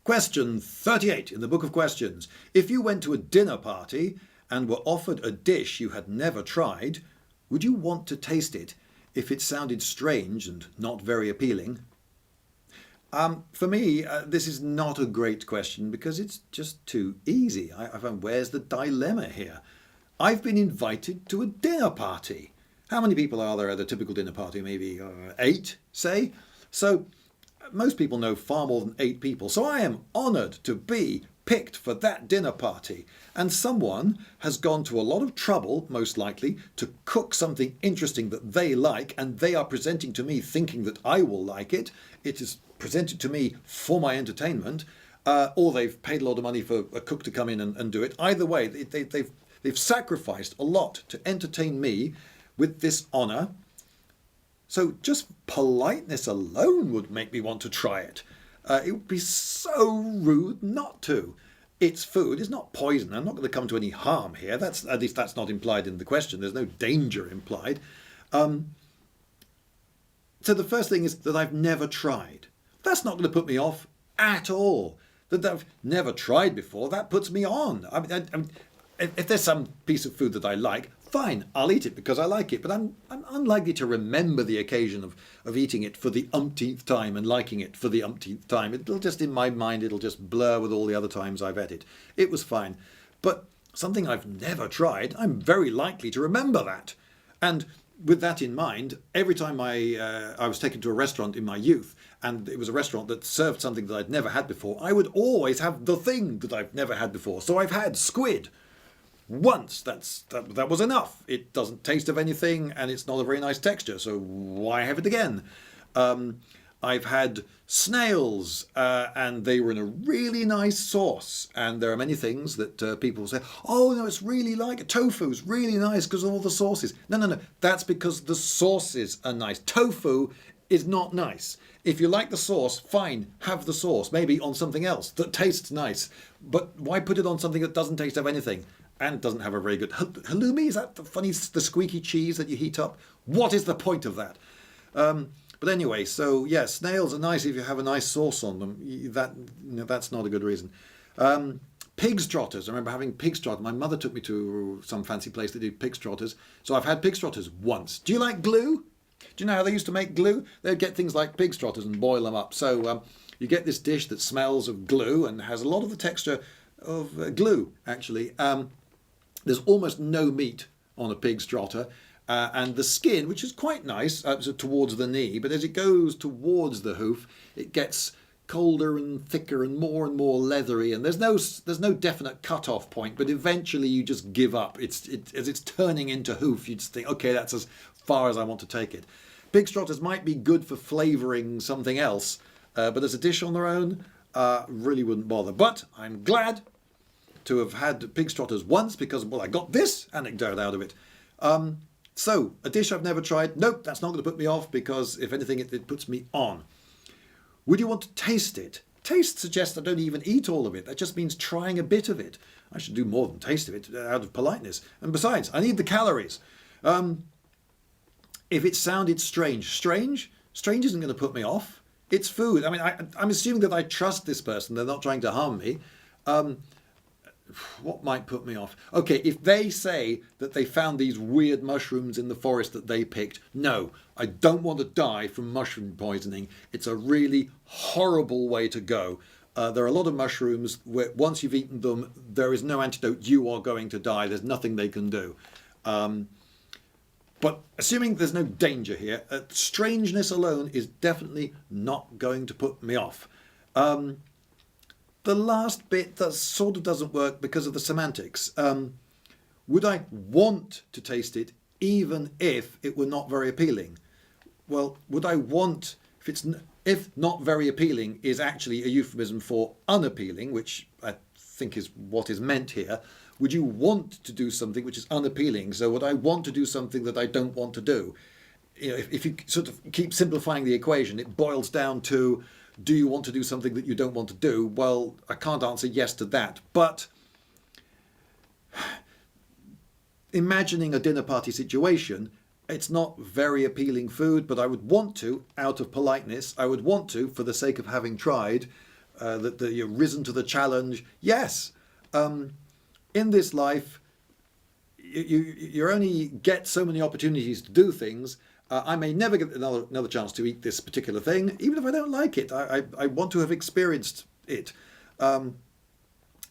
Question 38 in the book of questions. If you went to a dinner party and were offered a dish you had never tried, would you want to taste it if it sounded strange and not very appealing? For me, this is not a great question because it's just too easy. I found, where's the dilemma here? I've been invited to a dinner party. How many people are there at a typical dinner party? Maybe 8, say? So most people know far more than 8 people. So I am honoured to be picked for that dinner party. And someone has gone to a lot of trouble, most likely, to cook something interesting that they like, and they are presenting to me thinking that I will like it. It is presented to me for my entertainment, or they've paid a lot of money for a cook to come in and do it. Either way, they've sacrificed a lot to entertain me with this honour. So just politeness alone would make me want to try it. It would be so rude not to. It's food, it's not poison. I'm not going to come to any harm here. At least that's not implied in the question. There's no danger implied. So the first thing is that I've never tried. That's not going to put me off at all. That I've never tried before, that puts me on. If there's some piece of food that I like, fine, I'll eat it because I like it. But I'm unlikely to remember the occasion of eating it for the umpteenth time and liking it for the umpteenth time. It'll just, in my mind, it'll just blur with all the other times I've had it. It was fine. But something I've never tried, I'm very likely to remember that. And with that in mind, every time I was taken to a restaurant in my youth, and it was a restaurant that served something that I'd never had before, I would always have the thing that I've never had before. So I've had squid. Once, that was enough. It doesn't taste of anything and it's not a very nice texture, so why have it again? I've had snails and they were in a really nice sauce, and there are many things that people say, oh no, it's really like tofu's really nice because of all the sauces. No, that's because the sauces are nice. Tofu is not nice. If you like the sauce, fine, have the sauce, maybe on something else that tastes nice, but why put it on something that doesn't taste of anything? And doesn't have a very good halloumi. Is that the squeaky cheese that you heat up? What is the point of that? But anyway, so yeah, snails are nice if you have a nice sauce on them. That's not a good reason. Pig's trotters. I remember having pig's trotters. My mother took me to some fancy place that did pig's trotters. So I've had pig's trotters once. Do you like glue? Do you know how they used to make glue? They'd get things like pig's trotters and boil them up. So you get this dish that smells of glue and has a lot of the texture of glue, actually. There's almost no meat on a pig's trotter, and the skin, which is quite nice, towards the knee, but as it goes towards the hoof, it gets colder and thicker and more leathery, and there's no definite cut-off point, but eventually you just give up. As it's turning into hoof, you just think, okay, that's as far as I want to take it. Pig's trotters might be good for flavouring something else, but as a dish on their own, really wouldn't bother. But I'm glad to have had pig's trotters once because, well, I got this anecdote out of it. So, a dish I've never tried. Nope, that's not going to put me off because, if anything, it puts me on. Would you want to taste it? Taste suggests I don't even eat all of it. That just means trying a bit of it. I should do more than taste of it out of politeness. And besides, I need the calories. If it sounded strange isn't going to put me off. It's food. I mean, I'm assuming that I trust this person. They're not trying to harm me. What might put me off? Okay, if they say that they found these weird mushrooms in the forest that they picked, no, I don't want to die from mushroom poisoning. It's a really horrible way to go. There are a lot of mushrooms where once you've eaten them, there is no antidote. You are going to die. There's nothing they can do. But assuming there's no danger here, strangeness alone is definitely not going to put me off. The last bit that sort of doesn't work because of the semantics. Would I want to taste it even if it were not very appealing? Well, would I want, if not very appealing is actually a euphemism for unappealing, which I think is what is meant here, would you want to do something which is unappealing? So would I want to do something that I don't want to do? You know, if you sort of keep simplifying the equation, it boils down to, do you want to do something that you don't want to do? Well, I can't answer yes to that. But imagining a dinner party situation, it's not very appealing food, but I would want to, out of politeness, I would want to, for the sake of having tried, that you're risen to the challenge. Yes, in this life, you only get so many opportunities to do things. I may never get another chance to eat this particular thing, even if I don't like it. I want to have experienced it.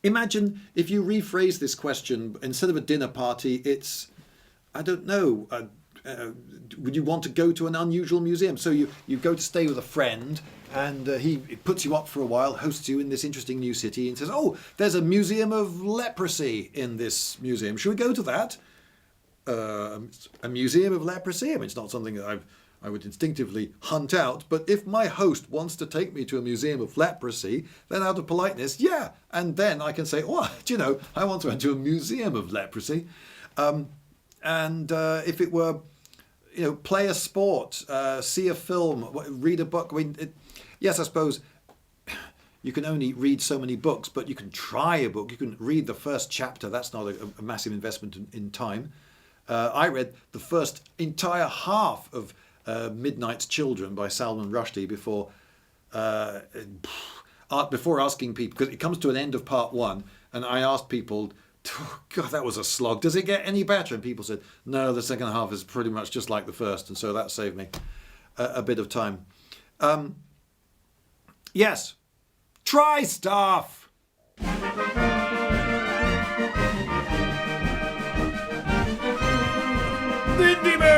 Imagine if you rephrase this question, instead of a dinner party, it's, I don't know, would you want to go to an unusual museum? So you go to stay with a friend, and he puts you up for a while, hosts you in this interesting new city, and says, oh, there's a museum of leprosy in this museum. Should we go to that? A museum of leprosy? I mean, it's not something that I would instinctively hunt out, but if my host wants to take me to a museum of leprosy, then out of politeness, yeah, and then I can say, oh, do you know, I want to go to a museum of leprosy. And if it were, you know, play a sport, see a film, read a book. I mean, yes, I suppose you can only read so many books, but you can try a book. You can read the first chapter. That's not a massive investment in time. I read the first entire half of Midnight's Children by Salman Rushdie before asking people, because it comes to an end of part one, and I asked people, oh, God, that was a slog. Does it get any better? And people said, no, the second half is pretty much just like the first. And so that saved me a bit of time. Yes, try stuff. Lindybeige!